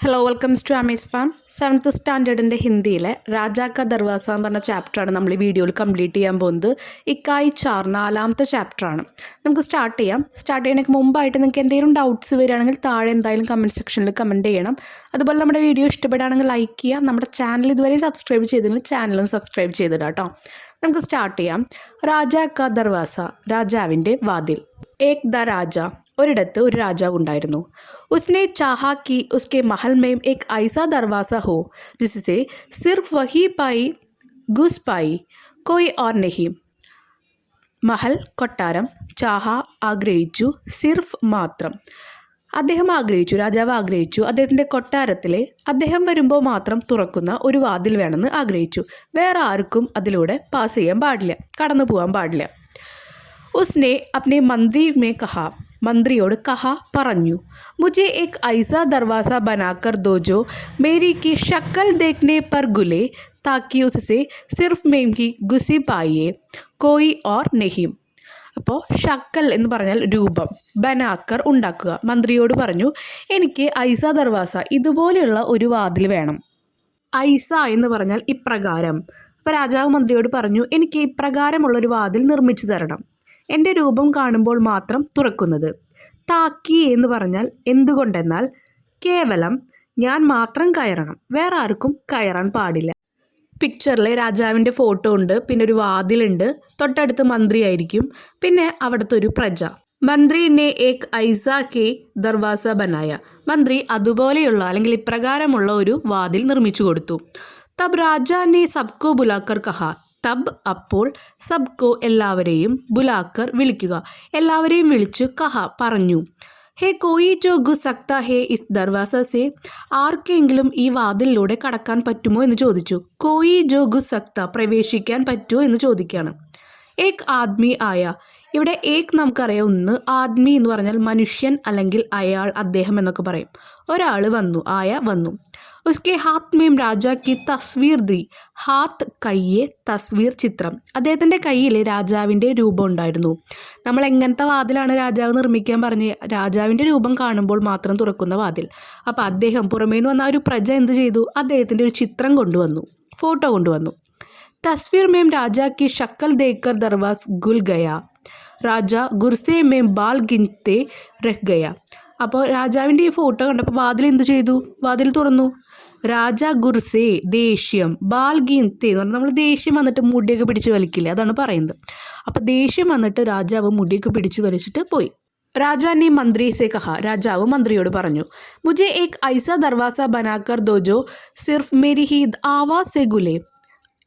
Hello welcomes to അമീസ് farm. 7th സ്റ്റാൻഡേർഡിൻ്റെ ഹിന്ദിയിലെ രാജാ കാ ദർവാസ എന്ന് പറഞ്ഞ ചാപ്റ്ററാണ് നമ്മൾ ഈ വീഡിയോയിൽ കംപ്ലീറ്റ് ചെയ്യാൻ പോകുന്നത്. ഇക്കായി 4 4ാമത്തെ ചാപ്റ്ററാണ്. നമുക്ക് സ്റ്റാർട്ട് ചെയ്യാം. സ്റ്റാർട്ട് ചെയ്യുന്നതിന് മുമ്പായിട്ട് നിങ്ങൾക്ക് എന്തെങ്കിലും ഡൗട്ട്സ് വരികയാണെങ്കിൽ താഴെ എന്തായാലും കമൻറ്റ് സെക്ഷനിൽ കമൻറ്റ് ചെയ്യണം. അതുപോലെ നമ്മുടെ വീഡിയോ ഇഷ്ടപ്പെടുകയാണെങ്കിൽ ലൈക്ക് ചെയ്യുക. നമ്മുടെ ചാനൽ ഇതുവരെ സബ്സ്ക്രൈബ് ചെയ്തില്ലെങ്കിൽ ചാനലും സബ്സ്ക്രൈബ് ചെയ്തിടാം കേട്ടോ. നമുക്ക് സ്റ്റാർട്ട് ചെയ്യാം. രാജാ കാ ദർവാസ, രാജാവിൻ്റെ വാതിൽ. ഏക് ദ രാജ, ഒരിടത്ത് ഒരു രാജാവ് ഉണ്ടായിരുന്നു. उसने चाहा कि उसके महल में एक ऐसा दरवाज़ा हो जिससे सिर्फ वही पाई घुस पाई, कोई और नहीं. മഹൽ കൊട്ടാരം, ചാഹ ആഗ്രഹിച്ചു, സിർഫ് മാത്രം. അദ്ദേഹം ആഗ്രഹിച്ചു, രാജാവ് ആഗ്രഹിച്ചു അദ്ദേഹത്തിൻ്റെ കൊട്ടാരത്തിലെ അദ്ദേഹം വരുമ്പോൾ മാത്രം തുറക്കുന്ന ഒരു വാതിൽ വേണമെന്ന് ആഗ്രഹിച്ചു. വേറെ ആർക്കും അതിലൂടെ പാസ് ചെയ്യാൻ പാടില്ല, കടന്നു പോകാൻ പാടില്ല. उसने अपने मंत्री में कहा, मंत्रियोട് കഹ പറഞ്ഞു, मुझे एक ऐसा दरवाज़ा बनाकर दो जो मेरी की शक्ल देखने पर गुले, ताकि उससे सिर्फ मेरी घुसी पाइए, कोई और नहीं. അപ്പോൾ ഷക്കൽ എന്ന് പറഞ്ഞാൽ രൂപം, ബനാക്കർ ഉണ്ടാക്കുക. മന്ത്രിയോട് പറഞ്ഞു, എനിക്ക് ഐസ ദർവാസ, ഇതുപോലെയുള്ള ഒരു വാതിൽ വേണം. ഐസ എന്ന് പറഞ്ഞാൽ ഇപ്രകാരം. അപ്പോൾ രാജാവ് മന്ത്രിയോട് പറഞ്ഞു, എനിക്ക് ഇപ്രകാരമുള്ളൊരു വാതിൽ നിർമ്മിച്ചു തരണം, എൻ്റെ രൂപം കാണുമ്പോൾ മാത്രം തുറക്കുന്നത്. താക്കി എന്ന് പറഞ്ഞാൽ എന്തുകൊണ്ടെന്നാൽ കേവലം ഞാൻ മാത്രം കയറണം, വേറെ ആർക്കും കയറാൻ പാടില്ല. പിക്ചറിൽ രാജാവിൻ്റെ ഫോട്ടോ ഉണ്ട്, പിന്നെ ഒരു വാതിലുണ്ട്, തൊട്ടടുത്ത് മന്ത്രിയായിരിക്കും, പിന്നെ അവിടുത്തെ ഒരു പ്രജ. മന്ത്രിനെ ഏക് ഐസ കെ ദർവാസ ബനായ, മന്ത്രി അതുപോലെയുള്ള അല്ലെങ്കിൽ ഇപ്രകാരമുള്ള ഒരു വാതിൽ നിർമ്മിച്ചു കൊടുത്തു. തബ് രാജാനെ സബ്കോ ബുലാക്കർ കഹ, തബ് അപ്പോൾ, സബ്കോ എല്ലാവരെയും, ബുലാക്കർ വിളിക്കുക, എല്ലാവരെയും വിളിച്ചു, കഹ പറഞ്ഞു, ഹേ കോയി ജോ ഘുസ് സക്താ ഹേ ഇസ് ദർവാസ സേ, ആർക്കെങ്കിലും ഈ വാതിലിലൂടെ കടക്കാൻ പറ്റുമോ എന്ന് ചോദിച്ചു. കോയി ജോ ഘുസ് സക്ത, പ്രവേശിക്കാൻ പറ്റുമോ എന്ന് ചോദിക്കുകയാണ്. ഏക് ആദ്മി ആയ, ഇവിടെ ഏക് നമുക്കറിയാം ഒന്ന്, ആദ്മി എന്ന് പറഞ്ഞാൽ മനുഷ്യൻ അല്ലെങ്കിൽ അയാൾ, അദ്ദേഹം എന്നൊക്കെ പറയും. ഒരാൾ വന്നു, ആയ വന്നു. ഉസ്കെ ഹാത്ത് മേം രാജാ കി തസ്വീർ ദി, ഹാത്ത് കയ്യെ, തസ്വീർ ചിത്രം, അദ്ദേഹത്തിൻ്റെ കയ്യിൽ രാജാവിൻ്റെ രൂപം ഉണ്ടായിരുന്നു. നമ്മൾ എങ്ങനത്തെ വാതിലാണ് രാജാവ് നിർമ്മിക്കാൻ പറഞ്ഞ്, രാജാവിൻ്റെ രൂപം കാണുമ്പോൾ മാത്രം തുറക്കുന്ന വാതിൽ. അപ്പോൾ അദ്ദേഹം പുറമേന്ന് വന്ന ഒരു പ്രജ എന്ത് ചെയ്തു, അദ്ദേഹത്തിൻ്റെ ഒരു ചിത്രം കൊണ്ടുവന്നു, ഫോട്ടോ കൊണ്ടുവന്നു. തസ്വീർ മേം രാജാ കി ഷക്കൽ ദേക്കർ ദർവാസ് ഗുൽ ഗയ, രാജ ഗുർസെ മേം ബാൽ ഗിൻത്തെ രഹ് ഗയ. അപ്പോൾ രാജാവിൻ്റെ ഈ ഫോട്ടോ കണ്ടപ്പോൾ വാതിൽ എന്ത് ചെയ്തു, വാതിൽ തുറന്നു. രാജ ഗുർസെ ദേഷ്യം, ബാൽ ഗിൻത്തെ എന്ന് പറഞ്ഞാൽ നമ്മൾ ദേഷ്യം വന്നിട്ട് മുടിയൊക്കെ പിടിച്ച് വലിക്കില്ലേ, അതാണ് പറയുന്നത്. അപ്പോൾ ദേഷ്യം വന്നിട്ട് രാജാവ് മുടിയൊക്കെ പിടിച്ച് വലിച്ചിട്ട് പോയി. രാജാനെ മന്ത്രി സെ കഹ, രാജാവ് മന്ത്രിയോട് പറഞ്ഞു, മുझे एक ऐसा दरवाज़ा बनाकर दो जो सिर्फ मेरी ही आवाज़ से गुले,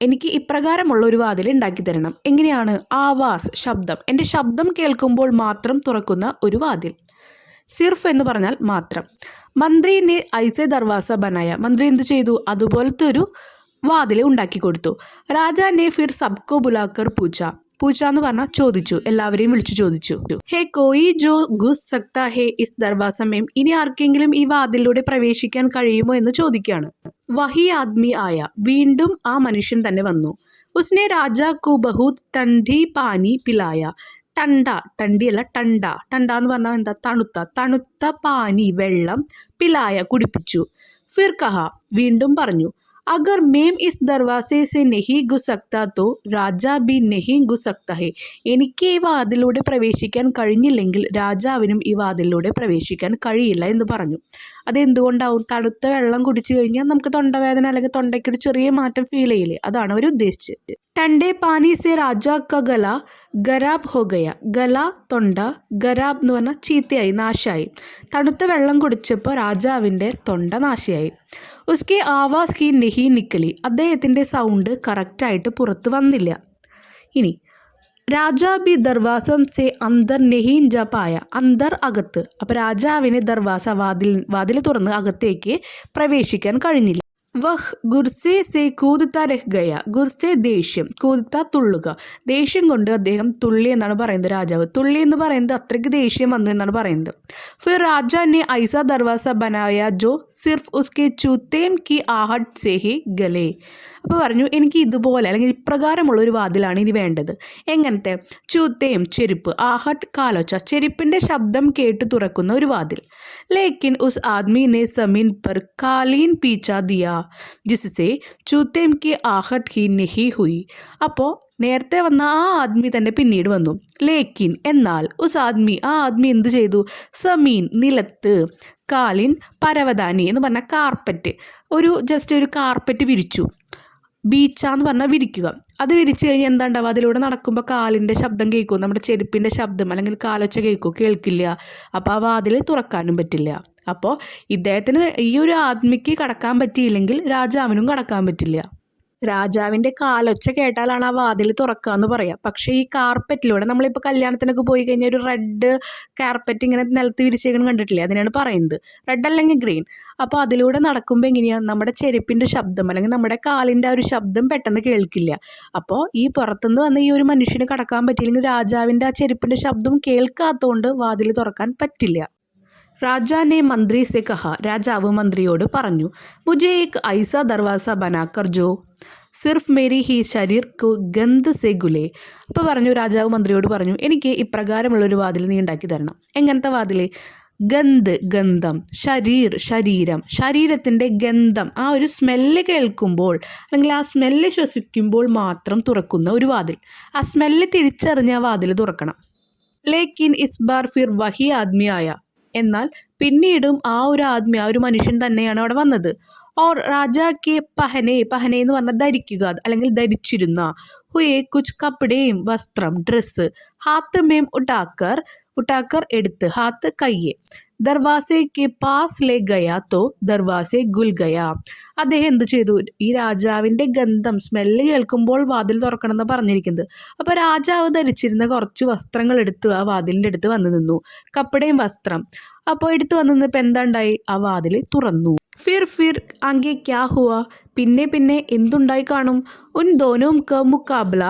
എനിക്ക് ഇപ്രകാരമുള്ള ഒരു വാതിൽ ഉണ്ടാക്കി തരണം. എങ്ങനെയാണ്? ആവാസ്, ശബ്ദം, എൻ്റെ ശബ്ദം കേൾക്കുമ്പോൾ മാത്രം തുറക്കുന്ന ഒരു വാതിൽ. സിർഫ് എന്ന് പറഞ്ഞാൽ മാത്രം. മന്ത്രിനെ ഐസെ ദർവാസ ബനായ, മന്ത്രി എന്ത് ചെയ്തു, അതുപോലത്തെ ഒരു വാതിൽ ഉണ്ടാക്കി കൊടുത്തു. രാജാനെ ഫിർ സബ്കോ ബുലാക്കർ പൂച്ച, പൂച്ച എന്ന് പറഞ്ഞാൽ ചോദിച്ചു, എല്ലാവരെയും വിളിച്ചു ചോദിച്ചു, ഹേ കോയി ജോ ഘുസ് സക്താ ഹേ ഇസ് ദർവാസ മേം, ഇനി ആർക്കെങ്കിലും ഈ വാതിലൂടെ പ്രവേശിക്കാൻ കഴിയുമോ എന്ന് ചോദിക്കുകയാണ്. വഹി ആദ്മി ആയ, വീണ്ടും ആ മനുഷ്യൻ തന്നെ വന്നു. ഉസ്നെ രാജാ കു ബഹുത് ടണ്ഡി പാനി പിലായ, ടണ്ട, ടണ്ടിയല്ല ടണ്ട, ടണ്ട എന്ന് പറഞ്ഞാൽ എന്താ, തണുത്ത, തണുത്ത പാനി, വെള്ളം, പിലായ കുടിപ്പിച്ചു. ഫിർ കഹ, വീണ്ടും പറഞ്ഞു, അഗർ മേം ഇസ് ദർവാസെ സെ നെഹി ഘുസ് സക്താ തോ രാജാ ബി നെഹി ഘുസ് സക്താ ഹേ, എനിക്ക് ഈ വാതിലൂടെ പ്രവേശിക്കാൻ കഴിഞ്ഞില്ലെങ്കിൽ രാജാവിനും ഈ വാതിലൂടെ പ്രവേശിക്കാൻ കഴിയില്ല എന്ന് പറഞ്ഞു. അതെന്തുകൊണ്ടാവും? തണുത്ത വെള്ളം കുടിച്ചു കഴിഞ്ഞാൽ നമുക്ക് തൊണ്ടവേദന അല്ലെങ്കിൽ തൊണ്ടയ്ക്ക് ഒരു ചെറിയ മാറ്റം ഫീൽ ചെയ്യില്ലേ, അതാണ് അവർ ഉദ്ദേശിച്ചത്. ടണ്ടേ പാനി സെ രാജാ ക ഗല ഗരാബ് ഹോ ഗയ, ഗല തൊണ്ട, ഗരാബ് എന്ന് പറഞ്ഞാൽ ചീത്തയായി, നാശായി. തണുത്ത വെള്ളം കുടിച്ചപ്പോൾ രാജാവിൻ്റെ തൊണ്ട നാശയായി. ഉസ്കെ ആവാസ് കി നെഹി നിക്കലി, അദ്ദേഹത്തിൻ്റെ സൗണ്ട് കറക്റ്റായിട്ട് പുറത്ത് വന്നില്ല. ഇനി രാജാ ബി ദർവാസം സെ അന്തർ നെഹീൻ ജപായ, അന്തർ അകത്ത്. അപ്പോൾ രാജാവിന് ദർവാസ വാതിൽ തുറന്ന് അകത്തേക്ക് പ്രവേശിക്കാൻ കഴിഞ്ഞില്ല. വഹ് ഗുർസെ സെ കൂദത്ത രഹ് ഗയ. ഗുർസെ ദേഷ്യം, കൂദത്ത തുള്ളുക. ദേഷ്യം കൊണ്ട് അദ്ദേഹം തുള്ളി എന്നാണ് പറയുന്നത് രാജാവ്. തുള്ളി എന്ന് പറയുന്നത് അത്രയ്ക്ക് ദേഷ്യം വന്നു എന്നാണ് പറയുന്നത്. ഫിർ രാജ നെ ഐസ ദർവാസ ബനായ ജോ സിർഫ് ഉസ്കെ ചൂത്തേം കി ആഹട്ട് സെ ഹി ഗലെ. അപ്പോൾ പറഞ്ഞു, എനിക്ക് ഇതുപോലെ അല്ലെങ്കിൽ ഇപ്രകാരമുള്ള ഒരു വാതിലാണ് ഇനി വേണ്ടത്. എങ്ങനത്തെ? ചൂത്തേം ചെരുപ്പ്, ആഹട്ട് കാലൊച്ച, ചെരുപ്പിൻ്റെ ശബ്ദം കേട്ട് തുറക്കുന്ന ഒരു വാതിൽ. ലേക്കിൻ ഉസ് ആദ്മി നെ സമീൻ പർ കാലീൻ പീച്ചാ ദിയാ ജിസ്സെ ചൂത്തേം കി ആഹട്ട് ഹി നഹി ഹുയി. അപ്പോൾ നേരത്തെ വന്ന ആ ആദ്മി തന്നെ പിന്നീട് വന്നു. ലേക്കിൻ എന്നാൽ, ഉസ് ആദ്മി ആ ആദ്മി എന്ത് ചെയ്തു? സമീൻ നിലത്ത്, കാലിൻ പരവതാനി എന്ന് പറഞ്ഞാൽ കാർപ്പറ്റ്, ജസ്റ്റ് ഒരു കാർപ്പറ്റ് വിരിച്ചു. ബീച്ചാന്ന് പറഞ്ഞാൽ വിരിക്കുക. അത് വിരിച്ചു കഴിഞ്ഞാൽ എന്താ ഉണ്ടാവുക? അതിലൂടെ നടക്കുമ്പോൾ കാലിൻ്റെ ശബ്ദം കേൾക്കും, നമ്മുടെ ചെരുപ്പിൻ്റെ ശബ്ദം അല്ലെങ്കിൽ കാലൊച്ച കേൾക്കില്ല. അപ്പോൾ ആ വാതിൽ തുറക്കാനും പറ്റില്ല. അപ്പോൾ ഇദ്ദേഹത്തിന് ഈ ഒരു ആദ്മിക്ക് കടക്കാൻ പറ്റിയില്ലെങ്കിൽ രാജാവിനും കടക്കാൻ പറ്റില്ല. രാജാവിൻ്റെ കാലൊച്ച കേട്ടാലാണ് ആ വാതിൽ തുറക്കുക എന്ന് പറയാം. പക്ഷേ ഈ കാർപ്പറ്റിലൂടെ നമ്മളിപ്പോൾ കല്യാണത്തിനൊക്കെ പോയി കഴിഞ്ഞാൽ ഒരു റെഡ് കാർപ്പറ്റ് ഇങ്ങനെ നിലത്ത് വിരിച്ചേക്കണം കണ്ടിട്ടില്ലേ? അതിനാണ് പറയുന്നത്. റെഡ് അല്ലെങ്കിൽ ഗ്രീൻ. അപ്പോൾ അതിലൂടെ നടക്കുമ്പോൾ എങ്ങനെയാണ് നമ്മുടെ ചെരുപ്പിൻ്റെ ശബ്ദം അല്ലെങ്കിൽ നമ്മുടെ കാലിൻ്റെ ആ ഒരു ശബ്ദം പെട്ടെന്ന് കേൾക്കില്ല. അപ്പോൾ ഈ പുറത്തുനിന്ന് വന്ന ഈ ഒരു മനുഷ്യന് കടക്കാൻ പറ്റിയില്ലെങ്കിൽ രാജാവിൻ്റെ ആ ചെരുപ്പിൻ്റെ ശബ്ദം കേൾക്കാത്തതുകൊണ്ട് വാതിൽ തുറക്കാൻ പറ്റില്ല. രാജാനെ മന്ത്രി സെ കഹ. രാജാവ് മന്ത്രിയോട് പറഞ്ഞു, മുझे एक ऐसा दरवाज़ा बनाकर जो സിർഫ് മേരി ഹി ശരീർ കു ഗന്ധ് സെ ഗുലേ. അപ്പോൾ പറഞ്ഞു, രാജാവ് മന്ത്രിയോട് പറഞ്ഞു, എനിക്ക് ഇപ്രകാരമുള്ളൊരു വാതിൽ നീ ഉണ്ടാക്കി തരണം. എങ്ങനത്തെ വാതിൽ? ഗന്ധ് ഗന്ധം, ശരീരം, ശരീരത്തിൻ്റെ ഗന്ധം, ആ ഒരു സ്മെല്ല് കേൾക്കുമ്പോൾ അല്ലെങ്കിൽ ആ സ്മെല്ല് ശ്വസിക്കുമ്പോൾ മാത്രം തുറക്കുന്ന ഒരു വാതിൽ. ആ സ്മെല്ല് തിരിച്ചറിഞ്ഞ ആ വാതിൽ തുറക്കണം. ലേക്കിൻ ഇസ് ബാർ ഫിർ വഹി ആദ്മി ആയ. എന്നാൽ പിന്നീടും ആ ഒരു മനുഷ്യൻ തന്നെയാണ് അവിടെ വന്നത്. ഓർ രാജാക്ക് പഹനെ എന്ന് പറഞ്ഞാൽ ധരിക്കുക അല്ലെങ്കിൽ ധരിച്ചിരുന്ന. ഹുയെ കുച്ച് കപ്പടേയും വസ്ത്രം, ഡ്രസ്സ്. ഹാത്ത് മേം ഉട്ടാക്കർ എടുത്ത്, ഹാത്ത് കയ്യെ. ദർവാസെ കെ പാസ് ലേ ഗയാ തോ ദർവാസെ ഗുൽ ഗയാ. അദ്ദേഹം എന്ത് ചെയ്തു? ഈ രാജാവിൻ്റെ ഗന്ധം സ്മെല്ല് കേൾക്കുമ്പോൾ വാതിൽ തുറക്കണം എന്ന് പറഞ്ഞിരിക്കുന്നത്. അപ്പോൾ രാജാവ് ധരിച്ചിരുന്ന കുറച്ച് വസ്ത്രങ്ങൾ എടുത്ത് ആ വാതിലിൻ്റെ അടുത്ത് വന്നു നിന്നു. കപ്പടയും വസ്ത്രം. അപ്പോൾ എടുത്തു വന്നു നിന്നപ്പോൾ എന്താ ഉണ്ടായി? ആ വാതിൽ തുറന്നു. ഫിർ ആങ്കെ ക്യാ ഹുവ. പിന്നെ എന്തുണ്ടായി കാണും? ഉൻ ദോനോം ക മുക്കാബല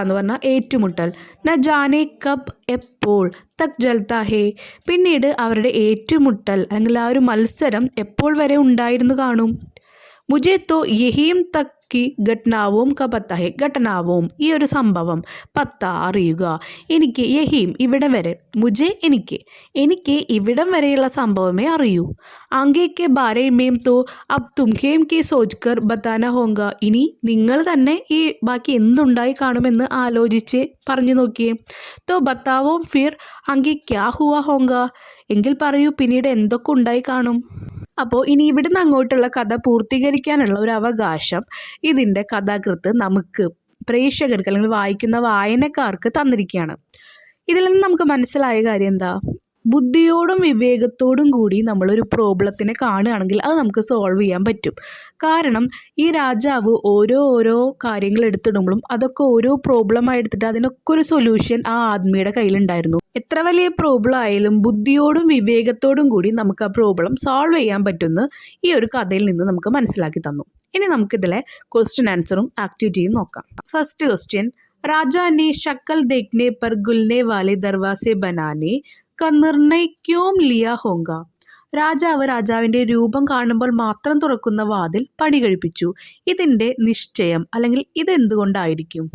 എന്ന് പറഞ്ഞാൽ ഏറ്റുമുട്ടൽ. ന ജാനെ കബ് എപ്പോൾ തക് ജൽത്താ ഹേ. പിന്നീട് അവരുടെ ഏറ്റുമുട്ടൽ അല്ലെങ്കിൽ ആ ഒരു മത്സരം എപ്പോൾ വരെ ഉണ്ടായിരുന്നു കാണും. മുझे तो യഹീം തക് കി ഘട്നാവും ക പത്ത ഹേ. ഘട്ടനാവും ഈ ഒരു സംഭവം, പത്ത അറിയുക, എനിക്ക് യഹീം ഇവിടം വരെ, മുझे എനിക്ക് ഇവിടം വരെയുള്ള സംഭവമേ അറിയൂ. ആങ്കേക്ക് ബാരേ മേം തോ അബ് തുംഖേം കെ സോച്ച്കർ ബത്താന ഹോങ്ക. ഇനി നിങ്ങൾ തന്നെ ഈ ബാക്കി എന്തുണ്ടായി കാണുമെന്ന് ആലോചിച്ച് പറഞ്ഞു നോക്കിയേ. തോ ബത്താവോം ഫിർ ആങ്കെ ക്യാ ഹുവ ഹോങ്ക. എങ്കിൽ പറയൂ പിന്നീട് എന്തൊക്കെ ഉണ്ടായി കാണും. അപ്പോൾ ഇനി ഇവിടുന്ന് അങ്ങോട്ടുള്ള കഥ പൂർത്തീകരിക്കാനുള്ള ഒരു അവകാശം ഇതിൻ്റെ കഥാകൃത്ത് നമുക്ക് പ്രേക്ഷകർക്ക് അല്ലെങ്കിൽ വായിക്കുന്ന വായനക്കാർക്ക് തന്നിരിക്കുകയാണ്. ഇതിൽ നിന്ന് നമുക്ക് മനസ്സിലായ കാര്യം എന്താ? ബുദ്ധിയോടും വിവേകത്തോടും കൂടി നമ്മളൊരു പ്രോബ്ലത്തിനെ കാണുകയാണെങ്കിൽ അത് നമുക്ക് സോൾവ് ചെയ്യാൻ പറ്റും. കാരണം ഈ രാജാവ് ഓരോ കാര്യങ്ങൾ എടുത്തിടുമ്പോഴും അതൊക്കെ ഓരോ പ്രോബ്ലമായി എടുത്തിട്ട് അതിനൊക്കെ ഒരു സൊല്യൂഷൻ ആ ആദ്മിയുടെ കയ്യിലുണ്ടായിരുന്നു. എത്ര വലിയ പ്രോബ്ലം ആയാലും ബുദ്ധിയോടും വിവേകത്തോടും കൂടി നമുക്ക് ആ പ്രോബ്ലം സോൾവ് ചെയ്യാൻ പറ്റുമെന്ന് ഈ ഒരു കഥയിൽ നിന്ന് നമുക്ക് മനസ്സിലാക്കി തന്നു. ഇനി നമുക്കിതിലെ ക്വസ്റ്റ്യൻ ആൻസറും ആക്ടിവിറ്റിയും നോക്കാം. ഫസ്റ്റ് ക്വസ്റ്റ്യൻ, രാജാ ने शक्ल देखने पर गुलने वाले दरवाजे बनाने का निर्णय क्यों लिया होगा. രാജാവിൻ്റെ രൂപം കാണുമ്പോൾ മാത്രം തുറക്കുന്ന വാതിൽ പണി കഴിപ്പിച്ചു. ഇതിൻ്റെ നിശ്ചയം അല്ലെങ്കിൽ ഇതെന്തുകൊണ്ടായിരിക്കും?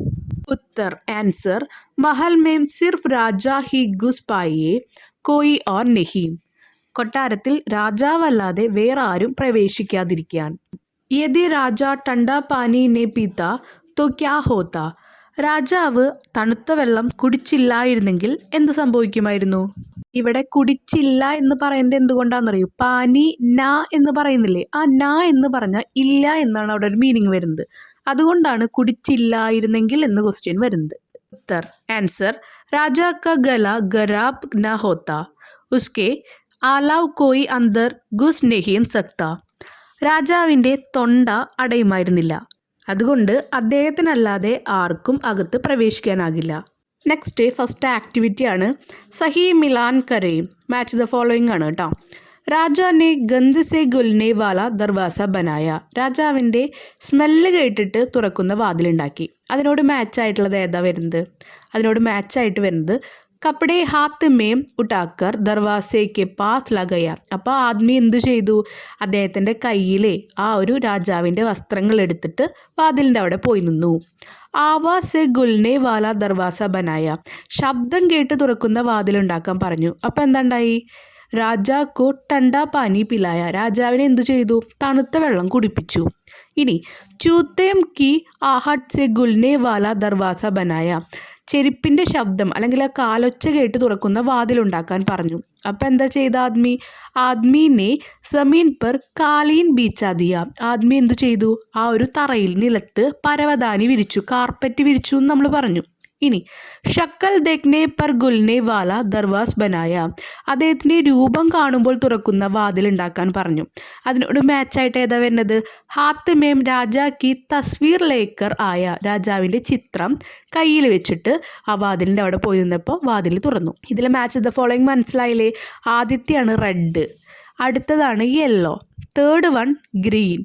ഉത്തർ ആൻസർ, മഹൽ മേം സിർഫ് രാജാ ഹി ഗുസ് പായേ കോയി ഓർ നെഹി. കൊട്ടാരത്തിൽ രാജാവല്ലാതെ വേറെ ആരും പ്രവേശിക്കാതിരിക്കാൻ. യദി രാജ ടണ്ടാ പാനി നെ പീത്ത തോ ക്യാ ഹോത്ത. രാജാവ് തണുത്ത വെള്ളം കുടിച്ചില്ലായിരുന്നെങ്കിൽ എന്ത് സംഭവിക്കുമായിരുന്നു? ഇവിടെ കുടിച്ചില്ല എന്ന് പറയുന്നത് എന്തുകൊണ്ടാണെന്നറിയൂ? പാനി ന എന്ന് പറയുന്നില്ലേ, ആ ന എന്ന് പറഞ്ഞാൽ ഇല്ല എന്നാണ് അവിടെ ഒരു മീനിങ് വരുന്നത്. അതുകൊണ്ടാണ് കുടിച്ചില്ലായിരുന്നെങ്കിൽ എന്ന് ക്വസ്റ്റ്യൻ വരുന്നത്. ഉത്തർ ആൻസർ, രാജാ ക ഗല ഖരാബ് ന ഹോത്ത ഉസ്കെ ആലാവ് കോയി അന്തർ ഗുസ് നെഹിൻ സക്ത. രാജാവിൻ്റെ തൊണ്ട അടയുമായിരുന്നില്ല, അതുകൊണ്ട് അദ്ദേഹത്തിനല്ലാതെ ആർക്കും അകത്ത് പ്രവേശിക്കാനാകില്ല. നെക്സ്റ്റ് ഫസ്റ്റ് ആക്ടിവിറ്റി ആണ് സഹി മിലാൻ കരയും. മാച്ച് ദ ഫോളോയിങ് ആണ് കേട്ടോ. രാജാ ने गंध से गुलने वाला ദർവാസ ബനായ. രാജാവിൻ്റെ സ്മെല്ല് കേട്ടിട്ട് തുറക്കുന്ന വാതിലുണ്ടാക്കി. അതിനോട് മാച്ചായിട്ടുള്ളത് ഏതാ വരുന്നത്? അതിനോട് മാച്ചായിട്ട് വരുന്നത് കപ്പടെ ഹാത്ത് മേം ഉട്ടാക്കർ ദർവാസയ്ക്ക് പാസ് ലഗയ. അപ്പോൾ ആദ്മി എന്ത് ചെയ്തു? അദ്ദേഹത്തിൻ്റെ കയ്യിലെ ആ ഒരു രാജാവിൻ്റെ വസ്ത്രങ്ങൾ എടുത്തിട്ട് വാതിലിൻ്റെ അവിടെ പോയി നിന്നു. ആവാസ് ഗുൽനെ വാല ദർവാസ ബനായ. ശബ്ദം കേട്ട് തുറക്കുന്ന വാതിലുണ്ടാക്കാൻ പറഞ്ഞു. അപ്പോൾ എന്താണ്ടായി? രാജാക്കു ടണ്ട പാനി പിലായ. രാജാവിനെ എന്തു ചെയ്തു? തണുത്ത വെള്ളം കുടിപ്പിച്ചു. ഇനി ചൂത്തേം കി ആഹട്ട് സെ ഗുൽനെ വാല ദർവാസ ബനായ. ചെരുപ്പിൻ്റെ ശബ്ദം അല്ലെങ്കിൽ ആ കാലൊച്ച കേട്ട് തുറക്കുന്ന വാതിലുണ്ടാക്കാൻ പറഞ്ഞു. അപ്പം എന്താ ചെയ്ത ആദ്മി? ആദ്മീനെ സമീൻ പർ കാലീൻ ബീച്ചാദിയ. ആദ്മി എന്തു ചെയ്തു? ആ ഒരു തറയിൽ നിലത്ത് പരവതാനി വിരിച്ചു, കാർപ്പറ്റ് വിരിച്ചു എന്ന് നമ്മൾ പറഞ്ഞു. ഇനി ഷക്കൽ ദേഖ്നെ പർ ഗുൽനെ വാല ദർവാസ് ബനായ. അദ്ദേഹത്തിൻ്റെ രൂപം കാണുമ്പോൾ തുറക്കുന്ന വാതിൽ ഉണ്ടാക്കാൻ പറഞ്ഞു. അതിനോട് മാച്ചായിട്ട് ഏതാ വരുന്നത്? ഹാത്ത് മേം രാജാ കി തസ്വീർ ലേക്കർ ആയ. രാജാവിൻ്റെ ചിത്രം കയ്യിൽ വെച്ചിട്ട് ആ വാതിലിൻ്റെ അവിടെ പോയി നിന്നപ്പോൾ വാതിൽ തുറന്നു. ഇതിൽ മാച്ച് ദ ഫോളോയിങ് മനസ്സിലായില്ലേ? ആദ്യത്തെയാണ് റെഡ്, അടുത്തതാണ് യെല്ലോ, തേർഡ് വൺ ഗ്രീൻ,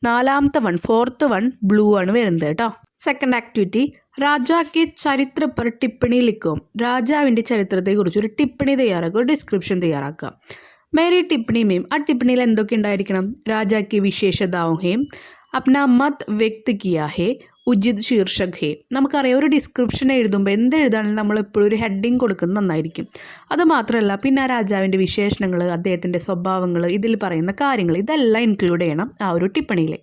നാലാമത്തെ വൺ ഫോർത്ത് വൺ ബ്ലൂ ആണ് വരുന്നത് കേട്ടോ. സെക്കൻഡ് ആക്ടിവിറ്റി രാജാ കെ ചരിത്ര പർ ടിപ്പണി ലിഖും. രാജാവിൻ്റെ ചരിത്രത്തെക്കുറിച്ച് ഒരു ടിപ്പണി തയ്യാറാക്കുക, ഒരു ഡിസ്ക്രിപ്ഷൻ തയ്യാറാക്കുക. മേരി ടിപ്പണി മേം. ആ ടിപ്പണിയിൽ എന്തൊക്കെ ഉണ്ടായിരിക്കണം? രാജാ കി വിശേഷതാവും ഹേ, അപ്ന മത് വ്യക്ത് കിയാ ഹേ, ഉചിത് ശീർഷക് ഹേ. നമുക്കറിയാം ഒരു ഡിസ്ക്രിപ്ഷൻ എഴുതുമ്പോൾ എന്ത് എഴുതാണെങ്കിലും നമ്മൾ എപ്പോഴും ഒരു ഹെഡിങ് കൊടുക്കുന്നത് നന്നായിരിക്കും. അതുമാത്രമല്ല പിന്നെ ആ രാജാവിൻ്റെ വിശേഷണങ്ങൾ, അദ്ദേഹത്തിൻ്റെ സ്വഭാവങ്ങൾ, ഇതിൽ പറയുന്ന കാര്യങ്ങൾ ഇതെല്ലാം ഇൻക്ലൂഡ് ചെയ്യണം ആ ഒരു ടിപ്പണിയിൽ.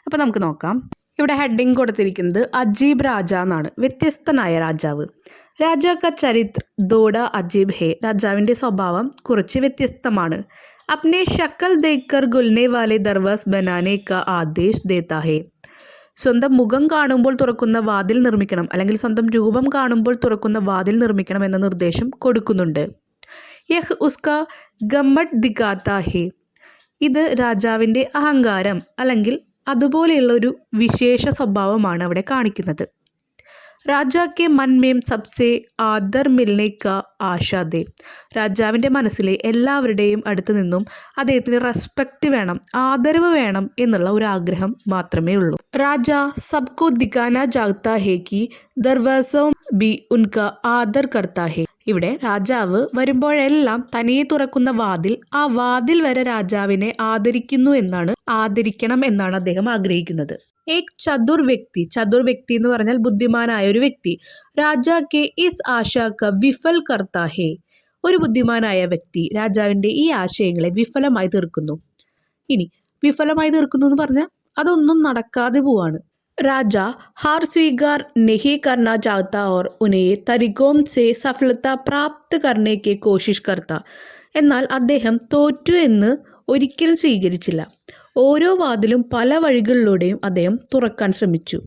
അപ്പോൾ നമുക്ക് നോക്കാം. ഇവിടെ ഹെഡിങ് കൊടുത്തിരിക്കുന്നത് അജീബ് രാജ എന്നാണ്, വ്യത്യസ്തനായ രാജാവ്. രാജാ ക ചരിത്ര ദോഡ അജീബ് ഹേ. രാജാവിൻ്റെ സ്വഭാവം കുറച്ച് വ്യത്യസ്തമാണ്. അപ്നെ ഷക്കൽ ദേക്കർ ഗുൽനെ വാലെ ദർവാസ് ബനാനെ ക ആദേശ് ദേത്താ ഹേ. സ്വന്തം മുഖം കാണുമ്പോൾ തുറക്കുന്ന വാതിൽ നിർമ്മിക്കണം, അല്ലെങ്കിൽ സ്വന്തം രൂപം കാണുമ്പോൾ തുറക്കുന്ന വാതിൽ നിർമ്മിക്കണം എന്ന നിർദ്ദേശം കൊടുക്കുന്നുണ്ട്. യഹ് ഉസ്ക ഗമ്മട്ട് ദിഖാത്താ ഹേ. ഇത് രാജാവിൻ്റെ അഹങ്കാരം അല്ലെങ്കിൽ അതുപോലെയുള്ള ഒരു വിശേഷ സ്വഭാവമാണ് അവിടെ കാണിക്കുന്നത്. രാജാ കെ മൻ മേം സബ്സെ ആദർ മിൽനെ ക ആശാ ദേ. രാജാവിൻ്റെ മനസ്സിലെ എല്ലാവരുടെയും അടുത്ത് നിന്നും അദ്ദേഹത്തിന് റെസ്പെക്റ്റ് വേണം, ആദരവ് വേണം എന്നുള്ള ഒരു ആഗ്രഹം മാത്രമേ ഉള്ളൂ. രാജാ സബ്കോ ദിഖാന ചാഹ്താ ഹേ കി ദർവാസോം ബി ഉൻക ആദർ കർത്താ ഹേ. ഇവിടെ രാജാവ് വരുമ്പോഴെല്ലാം തനിയെ തുറക്കുന്ന വാതിൽ, ആ വാതിൽ വരെ രാജാവിനെ ആദരിക്കണം എന്നാണ് അദ്ദേഹം ആഗ്രഹിക്കുന്നത്. ഏക് ചതുർ വ്യക്തി. ചതുർ വ്യക്തി എന്ന് പറഞ്ഞാൽ ബുദ്ധിമാനായ ഒരു വ്യക്തി. രാജാ കെ ഇസ് ആശാ ക വിഫൽ കർത്താ ഹേ. ഒരു ബുദ്ധിമാനായ വ്യക്തി രാജാവിൻ്റെ ഈ ആശയങ്ങളെ വിഫലമായി തീർക്കുന്നു. ഇനി വിഫലമായി തീർക്കുന്നു എന്ന് പറഞ്ഞാൽ അതൊന്നും നടക്കാതെ പോവാണ്. राजा हार स्वीकार नहीं करना चाहता और उन्हें तरीकों से सफलता प्राप्त करने की कोशिश करता. എന്നാൽ അദ്ദേഹം തോറ്റു എന്ന് ഒരിക്കലും സ്വീകരിച്ചില്ല. ഓരോ വാതിലും പല വഴികളിലൂടെയും അദ്ദേഹം തുറക്കാൻ ശ്രമിച്ചു.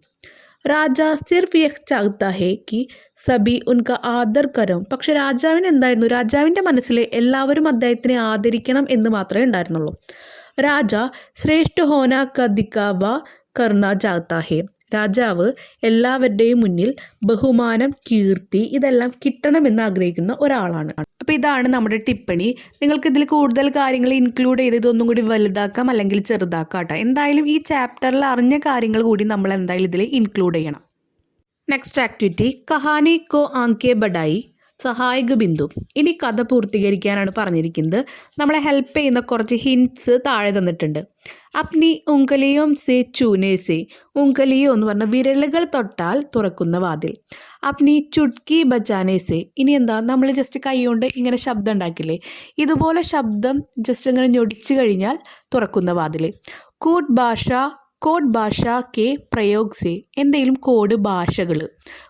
രാജ സിർഫ് യഹ് ചാഹ്താ ഹേ കി സബി ഉൻക ആദർ കരം. പക്ഷെ രാജാവിന് എന്തായിരുന്നു? രാജാവിൻ്റെ മനസ്സിലെ എല്ലാവരും അദ്ദേഹത്തിനെ ആദരിക്കണം എന്ന് മാത്രമേ ഉണ്ടായിരുന്നുള്ളൂ. രാജ ശ്രേഷ്ഠ ഹോന ക ദിക്കാവ കർണ ചാഹ്താ ഹേ. രാജാവ് എല്ലാവരുടെയും മുന്നിൽ ബഹുമാനം, കീർത്തി ഇതെല്ലാം കിട്ടണമെന്ന് ആഗ്രഹിക്കുന്ന ഒരാളാണ്. അപ്പോൾ ഇതാണ് നമ്മുടെ ടിപ്പണി. നിങ്ങൾക്ക് ഇതിൽ കൂടുതൽ കാര്യങ്ങൾ ഇൻക്ലൂഡ് ചെയ്ത് ഇതൊന്നും കൂടി വലുതാക്കാം അല്ലെങ്കിൽ ചെറുതാക്കാം കേട്ടോ. എന്തായാലും ഈ ചാപ്റ്ററിൽ അറിഞ്ഞ കാര്യങ്ങൾ കൂടി നമ്മൾ എന്തായാലും ഇതിൽ ഇൻക്ലൂഡ് ചെയ്യണം. നെക്സ്റ്റ് ആക്ടിവിറ്റി കഹാനി കോ ആങ്കെ ബഡായി സഹായക ബിന്ദു. ഇനി കഥ പൂർത്തീകരിക്കാനാണ് പറഞ്ഞിരിക്കുന്നത്. നമ്മളെ ഹെൽപ്പ് ചെയ്യുന്ന കുറച്ച് ഹിൻറ്റ്സ് താഴെ തന്നിട്ടുണ്ട്. അപ്നി ഉങ്കലിയോം സെ ചൂനെ സെ. ഉങ്കലിയോ എന്ന് പറഞ്ഞ വിരലുകൾ തൊട്ടാൽ തുറക്കുന്ന വാതിൽ. അപ്നി ചുട്കി ബച്ചാനെ സെ. ഇനി എന്താ, നമ്മൾ ജസ്റ്റ് കൈ കൊണ്ട് ഇങ്ങനെ ശബ്ദം ഉണ്ടാക്കില്ലേ, ഇതുപോലെ ശബ്ദം ജസ്റ്റ് ഇങ്ങനെ ഞൊടിച്ചു കഴിഞ്ഞാൽ തുറക്കുന്ന വാതിൽ. കോഡ് ഭാഷ കെ പ്രയോഗ് സെ. എന്തെങ്കിലും കോഡ് ഭാഷകൾ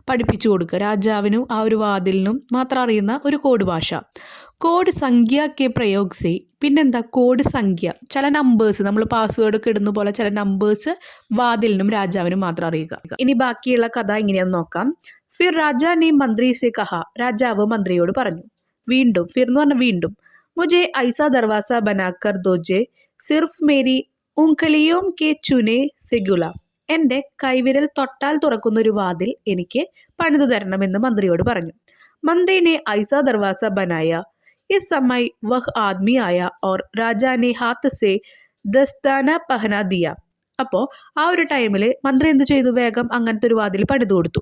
പഠിപ്പിച്ചു കൊടുക്കുക. രാജാവിനും ആ ഒരു വാതിലിനും മാത്രം അറിയുന്ന ഒരു കോഡ് ഭാഷ. കോഡ് സംഖ്യ കെ പ്രയോഗ് സെ. പിന്നെന്താ, കോഡ് സംഖ്യ, ചില നമ്പേഴ്സ് നമ്മൾ പാസ്വേഡ് ഒക്കെ ഇടുന്ന പോലെ ചില നമ്പേഴ്സ് വാതിലിനും രാജാവിനും മാത്രം അറിയുക. ഇനി ബാക്കിയുള്ള കഥ എങ്ങനെയാണെന്ന് നോക്കാം. ഫിർ രാജാ നെ മന്ത്രി സെ കഹ. രാജാവ് മന്ത്രിയോട് പറഞ്ഞു. വീണ്ടും, ഫിർ എന്ന് പറഞ്ഞാൽ വീണ്ടും. മുझे ऐसा दरवाजा बनाकर दोजे सिर्फ मेरी ഉങ്കലിയോം കെ ചുനെ സെഗുല. എൻ്റെ കൈവിരൽ തൊട്ടാൽ തുറക്കുന്ന ഒരു വാതിൽ എനിക്ക് പണിതു തരണമെന്ന് മന്ത്രിയോട് പറഞ്ഞു. മന്ത്രിനെ ഐസ ദർവാസ ബനായ. इस समय वह आदमी आया और राजा ने हाथ से ദസ്താന പഹന ദിയ. അപ്പോൾ ആ ഒരു ടൈമിൽ മന്ത്രി എന്ത് ചെയ്തു? വേഗം അങ്ങനത്തെ ഒരു വാതിൽ പണിത് കൊടുത്തു.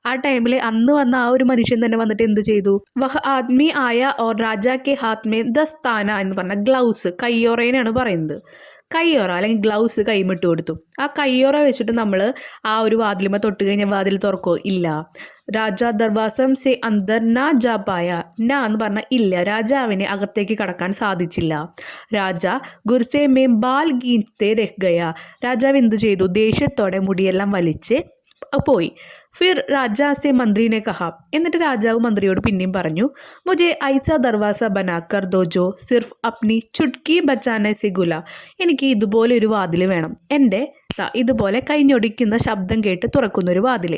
ആ ടൈമിൽ അന്ന് വന്ന ആ ഒരു മനുഷ്യൻ തന്നെ വന്നിട്ട് എന്ത് ചെയ്തു? വഹ ആദ്മി ആയ or Raja K Haat may ദസ്താന എന്ന് പറഞ്ഞ ഗ്ലൗസ്, കയ്യോറേനാണ് പറയുന്നത്. കയ്യോറ അല്ലെങ്കിൽ ഗ്ലൗസ് കൈമിട്ട് കൊടുത്തു. ആ കയ്യോറ വെച്ചിട്ട് നമ്മൾ ആ ഒരു വാതിലുമ തൊട്ട് കഴിഞ്ഞാൽ വാതിൽ തുറക്കോ? ഇല്ല. രാജ ദർവാസം സെ അന്തർ നാ ജാ പായ. നാ എന്ന് പറഞ്ഞാൽ ഇല്ല, രാജാവിനെ അകത്തേക്ക് കടക്കാൻ സാധിച്ചില്ല. രാജ ഗുർസെ മേ ബാൽ ഗീൻത്തെ രഹ് ഗയ. രാജാവ് എന്ത് ചെയ്തു? ദേഷ്യത്തോടെ മുടിയെല്ലാം വലിച്ച് പോയി. ഫിർ രാജാ സെ മന്ത്രിനെ കഹ. എന്നിട്ട് രാജാവ് മന്ത്രിയോട് പിന്നെയും പറഞ്ഞു, മുझे ഐസ ദർവാസ ബനാക്കർ ദോ ജോ സിർഫ് അപ്നി ചുട്കി ബച്ചാനെ സെ ഗുല. എനിക്ക് ഇതുപോലെ ഒരു വാതിൽ വേണം, എൻ്റെ ഇതുപോലെ കൈഞ്ഞൊടിക്കുന്ന ശബ്ദം കേട്ട് തുറക്കുന്നൊരു വാതിൽ.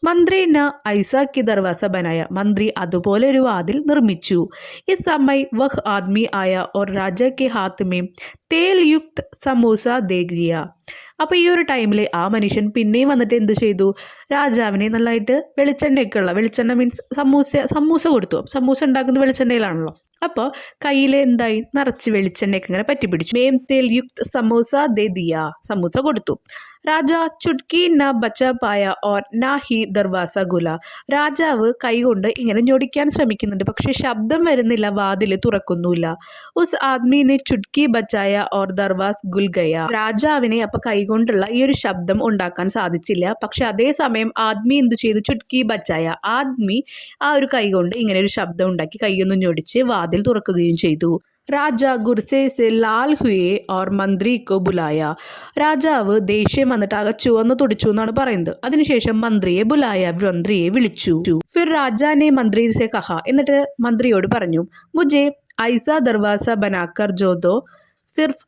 മന്ത്രി ന ഐസ കി ദർവാസ ബനായ. മന്ത്രി അതുപോലെ ഒരു വാതിൽ നിർമ്മിച്ചു. ഇസ് സമയ വഹ് ആദ്മി ആയ or Raja K Haat may തേൽ യുക്ത് samosa ദേ ദിയ. അപ്പോൾ ഈ ഒരു ടൈമിൽ ആ മനുഷ്യൻ പിന്നെയും വന്നിട്ട് എന്ത് ചെയ്തു? രാജാവിനെ നല്ലതായിട്ട് വെളിച്ചെണ്ണ മീൻസ് സമൂസ കൊടുത്തു. സമൂസ ഉണ്ടാക്കുന്നത് വെളിച്ചെണ്ണയിലാണല്ലോ. അപ്പോൾ കയ്യിൽ എന്തായി? നിറച്ച് വെളിച്ചെണ്ണയൊക്കെ ഇങ്ങനെ പറ്റി പിടിച്ചു. മേം തേൽ യുക്ത് സമൂസ ദേ ദിയ. സമൂസ കൊടുത്തു. രാജ ചുട്കി ന ബച്ച പായ ഓർ നാ ഹി ദർവാസ ഗുല. രാജാവ് കൈകൊണ്ട് ഇങ്ങനെ ഞൊടിക്കാൻ ശ്രമിക്കുന്നുണ്ട്, പക്ഷെ ശബ്ദം വരുന്നില്ല, വാതിൽ തുറക്കുന്നില്ല. ഉസ് ആദ്മീനെ ചുട്കി ബച്ചായ ഓർ ദർവാസ് ഗുൽ ഗയ. രാജാവിനെ അപ്പൊ കൈകൊണ്ടുള്ള ഈ ഒരു ശബ്ദം ഉണ്ടാക്കാൻ സാധിച്ചില്ല. പക്ഷെ അതേസമയം ആദ്മി എന്ത് ചെയ്തു? ചുട്കി ബച്ചായ. ആദ്മി ആ ഒരു കൈകൊണ്ട് ഇങ്ങനെ ഒരു ശബ്ദം ഉണ്ടാക്കി കൈയൊന്നും ഞൊടിച്ച് വാതിൽ തുറക്കുകയും ചെയ്തു. രാജ ഗുർസെ സെ ലാൽ ഹുയെ ഓർ മന്ത്രി കോ ബുലായ. രാജാവ് ദേഷ്യം വന്നിട്ട് ആകെ ചുവന്ന് തുടിച്ചു എന്നാണ് പറയുന്നത്. അതിനുശേഷം മന്ത്രിയെ വിളിച്ചു. ഫിർ രാജാനെ മന്ത്രി സെ കഹ. എന്നിട്ട് മന്ത്രിയോട് പറഞ്ഞു, മുझे ഐസ ദർവാസ ബനാക്കർ ജോദോ സിർഫ്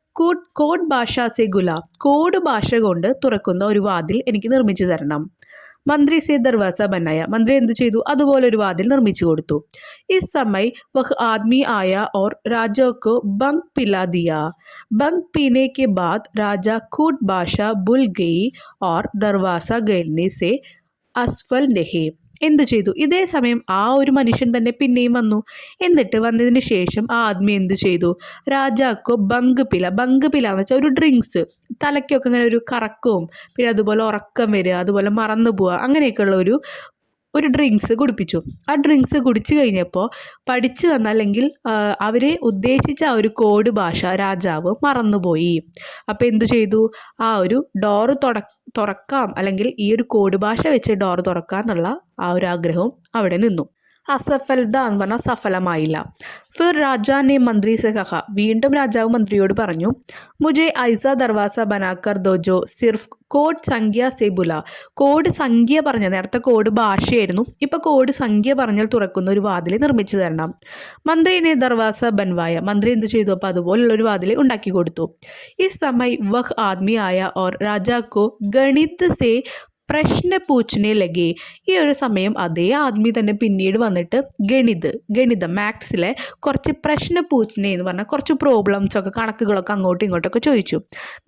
കോഡ് ഭാഷ സെ ഗുല. കോഡ് ഭാഷ കൊണ്ട് തുറക്കുന്ന ഒരു വാതിൽ എനിക്ക് നിർമ്മിച്ചു തരണം. മന്ത്രി സെ ദർവാസ ബനായ. മന്ത്രി എന്ത് ചെയ്തു? അതുപോലെ ഒരു വാതിൽ നിർമ്മിച്ചു കൊടുത്തു. ഈ സമയ വഹ് ആദ്മി ആയ ഓർ രാജാക്കോ ബങ്ക് പിലാ ദിയ. ബങ്ക് പീനെ കെ ബാദ് രാജ കൂട്ട് ഭാഷ ബുൽ ഗയി ഓർ ദർവാസ ഗയൽനെ സെ അസ്ഫൽ നെഹേ. എന്തു ചെയ്തു? ഇതേ സമയം ആ ഒരു മനുഷ്യൻ തന്നെ പിന്നെയും വന്നു. എന്നിട്ട് വന്നതിന് ശേഷം ആ ആദ്മി എന്ത് ചെയ്തു? രാജാക്കോ ബങ്ക് പില എന്ന് വെച്ചാൽ ഒരു ഡ്രിങ്ക്സ്, തലയ്ക്കൊക്കെ ഇങ്ങനെ ഒരു കറക്കവും പിന്നെ അതുപോലെ ഉറക്കം വരിക, അതുപോലെ മറന്നു പോവുക, അങ്ങനെയൊക്കെയുള്ള ഒരു ഡ്രിങ്ക്സ് കുടിപ്പിച്ചു. ആ ഡ്രിങ്ക്സ് കുടിച്ചു കഴിഞ്ഞപ്പോൾ പഠിച്ചു വന്ന അല്ലെങ്കിൽ അവരെ ഉദ്ദേശിച്ച ആ ഒരു കോഡ് ഭാഷ രാജാവ് മറന്നുപോയി. അപ്പോൾ എന്തു ചെയ്തു? ആ ഒരു ഡോറ് തുറക്കാം അല്ലെങ്കിൽ ഈ ഒരു കോഡ് ഭാഷ വെച്ച് ഡോർ തുറക്കാം എന്നുള്ള ആ ഒരു ആഗ്രഹവും അവിടെ നിന്നു. അസഫൽദ എന്ന് പറഞ്ഞാൽ സഫലമായില്ല. ഫിർ രാജാനെ മന്ത്രി സെ കഹ. വീണ്ടും രാജാവ് മന്ത്രിയോട് പറഞ്ഞു, മുझे ഐസ ദർവാസ ബനാക്കർ ദോ ജോ സിർഫ് കോഡ് സംഖ്യ സെ ബുല. കോഡ് സംഖ്യ പറഞ്ഞ, നേരത്തെ കോഡ് ഭാഷയായിരുന്നു, ഇപ്പൊ കോഡ് സംഖ്യ പറഞ്ഞാൽ തുറക്കുന്ന ഒരു വാതിൽ നിർമ്മിച്ചു തരണം. മന്ത്രിനെ ദർവാസ ബൻവായ. മന്ത്രി എന്ത് ചെയ്തു? അപ്പോൾ അതുപോലുള്ള ഒരു വാതിൽ ഉണ്ടാക്കി കൊടുത്തു. ഈ സമയ വഹ് ആദ്മി ആയ ഓർ രാജാക്കോ ഗണിത് സെ പ്രശ്ന പൂച്ചനെ ലഗേ. ഈ ഒരു സമയം അതേ ആദ്മി തന്നെ പിന്നീട് വന്നിട്ട് ഗണിതം മാത്സിലെ കുറച്ച് പ്രശ്ന പൂച്ചനെ എന്ന് പറഞ്ഞാൽ കുറച്ച് പ്രോബ്ലംസ് ഒക്കെ കണക്കുകളൊക്കെ അങ്ങോട്ടും ഇങ്ങോട്ടൊക്കെ ചോദിച്ചു.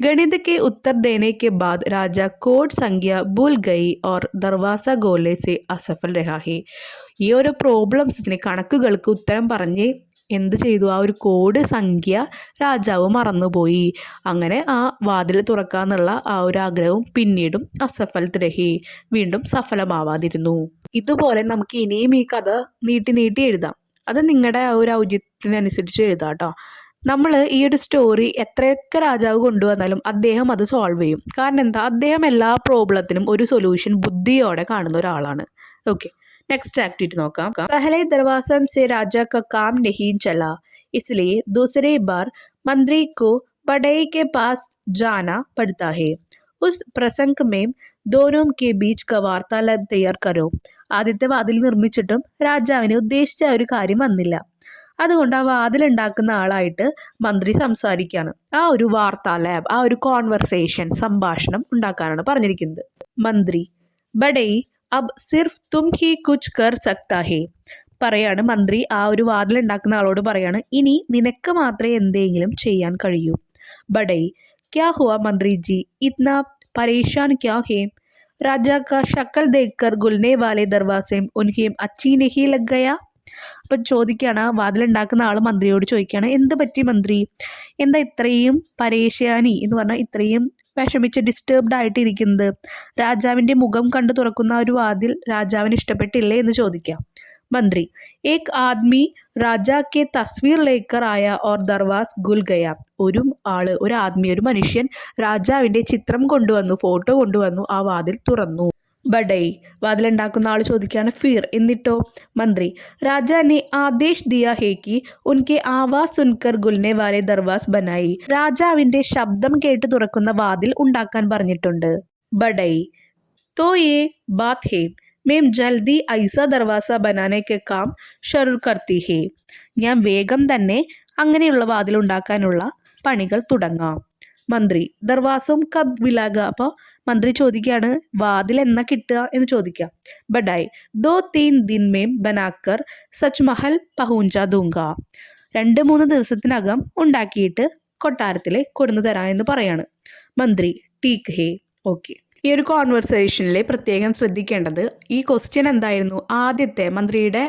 ഗണിത കെ ഉത്തർ ദേനെ കെ ബാദ് രാജ കോഡ് സംഖ്യ ഭൂൽ ഗയി ഓർ ദർവാസ ഗോലെ സെ അസഫൽ രഹാഹി. ഈ ഒരു പ്രോബ്ലംസിന് കണക്കുകൾക്ക് ഉത്തരം പറഞ്ഞ് എന്ത് ചെയ്തു? ആ ഒരു കോഡ് സംഖ്യ രാജാവ് മറന്നുപോയി. അങ്ങനെ ആ വാതിൽ തുറക്കാന്നുള്ള ആ ഒരു ആഗ്രഹവും പിന്നീടും അസഫൽ രഹി, വീണ്ടും സഫലമാവാതിരുന്നു. ഇതുപോലെ നമുക്ക് ഇനിയും ഈ കഥ നീട്ടി എഴുതാം. അത് നിങ്ങളുടെ ആ ഒരു ഔചിത്യത്തിനനുസരിച്ച് എഴുതാം കേട്ടോ. നമ്മൾ ഈ ഒരു സ്റ്റോറി എത്രയൊക്കെ രാജാവ് കൊണ്ടുവന്നാലും അദ്ദേഹം അത് സോൾവ് ചെയ്യും. കാരണം എന്താ? അദ്ദേഹം എല്ലാ പ്രോബ്ലത്തിനും ഒരു സൊല്യൂഷൻ ബുദ്ധിയോടെ കാണുന്ന ഒരാളാണ്. ഓക്കെ, नेक्स्ट एक्टिविटी നോക്കാം. पहले दरवाज़ा से राजा का काम नहीं चला, इसलिए दूसरी बार मंत्री को बढ़ई के पास जाना पड़ता है. उस प्रसंग में दोनों के बीच का वार्तालाप तैयार करो. ആദ്യത്തെ വാതിൽ നിർമ്മിച്ചിട്ടും രാജാവിനെ ഉദ്ദേശിച്ച ഒരു കാര്യം വന്നില്ല. അതുകൊണ്ട് ആ വാതിലുണ്ടാക്കുന്ന ആളായിട്ട് മന്ത്രി സംസാരിക്കുകയാണ്. ആ ഒരു വാർത്താലാപ്, ആ ഒരു കോൺവെർസേഷൻ, സംഭാഷണം ഉണ്ടാക്കാനാണ് പറഞ്ഞിരിക്കുന്നത്. മന്ത്രി ബഡൈ അബ് സിർഫ് തും ഹി കുച്ച് കർ സക്താ ഹേ. പറയാണ് മന്ത്രി ആ ഒരു വാതിലുണ്ടാക്കുന്ന ആളോട് പറയാണ്, ഇനി നിനക്ക് മാത്രമേ എന്തെങ്കിലും ചെയ്യാൻ കഴിയൂ. ബഡൈ ക്യാ ഹുവാ മന്ത്രി ജി ഇത്നാ പരേഷാൻ ക്യാ ഹേ. രാജാ കാ ശക്ൽ ദേഖ്കർ ഗുൽനെ വാലെ ദർവാസെ ഉൻഹേം അച്ചി നഹി ലഗ് ഗയാ. അപ്പം ചോദിക്കുകയാണ്, വാതിലുണ്ടാക്കുന്ന ആൾ മന്ത്രിയോട് ചോദിക്കുകയാണ്, എന്ത് പറ്റി മന്ത്രി, എന്താ ഇത്രയും പരേശാനി എന്ന് പറഞ്ഞാൽ ഇത്രയും വിഷമിച്ച് ഡിസ്റ്റർബ്ഡ് ആയിട്ട് ഇരിക്കുന്നത്, രാജാവിൻ്റെ മുഖം കണ്ടു തുറക്കുന്ന ഒരു വാതിൽ രാജാവിന് ഇഷ്ടപ്പെട്ടില്ലേ എന്ന് ചോദിക്കാം. മന്ത്രി, ഏക് ആദ്മി രാജാ കെ തസ്വീർ ലേക്കർ ആയ ഓർ ദർവാസ് ഗുൽ ഗയ. ഒരു ആദ്മി, ഒരു മനുഷ്യൻ രാജാവിൻ്റെ ചിത്രം കൊണ്ടുവന്നു, ഫോട്ടോ കൊണ്ടുവന്നു, ആ വാതിൽ തുറന്നു. ബഡൈ, വാതിലുണ്ടാക്കുന്ന ആൾ ചോദിക്കുകയാണ്, ഫിർ എന്നിട്ടോ? മന്ത്രി, രാജാ ने आदेश दिया है कि उनके आवाज सुनकर गुलने वाले दरवास बनाई. രാജാവിൻ്റെ ശബ്ദം കേട്ട് തുറക്കുന്ന വാതിൽ ഉണ്ടാക്കാൻ പറഞ്ഞിട്ടുണ്ട്. ബഡൈ, तो ये बात है, मैं जल्दी ऐसा दरवाजा बनाने के काम शुरू करती है. ഞാൻ വേഗം തന്നെ അങ്ങനെയുള്ള വാതിൽ ഉണ്ടാക്കാനുള്ള പണികൾ തുടങ്ങാം. മന്ത്രി, ദർവാസും കബ് മിലാഗ. അപ്പോൾ മന്ത്രി ചോദിക്കുകയാണ്, വാതിൽ എന്നാ കിട്ടുക എന്ന് ചോദിക്കാം. ബഡായി, 2-3 दिन में बनाकर സച്ച് മഹൽ പഹൂഞ്ച ദൂങ്ക. 2-3 ദിവസത്തിനകം ഉണ്ടാക്കിയിട്ട് കൊട്ടാരത്തിൽ കൊണ്ടുവന്ന് തരാം എന്ന് പറയാണ്. മന്ത്രി, ടീക്ക് ഹേ, ഓക്കെ. ഈ ഒരു കോൺവെർസേഷനിൽ പ്രത്യേകം ശ്രദ്ധിക്കേണ്ടത്, ഈ ക്വസ്റ്റ്യൻ എന്തായിരുന്നു, ആദ്യത്തെ മന്ത്രിയുടെ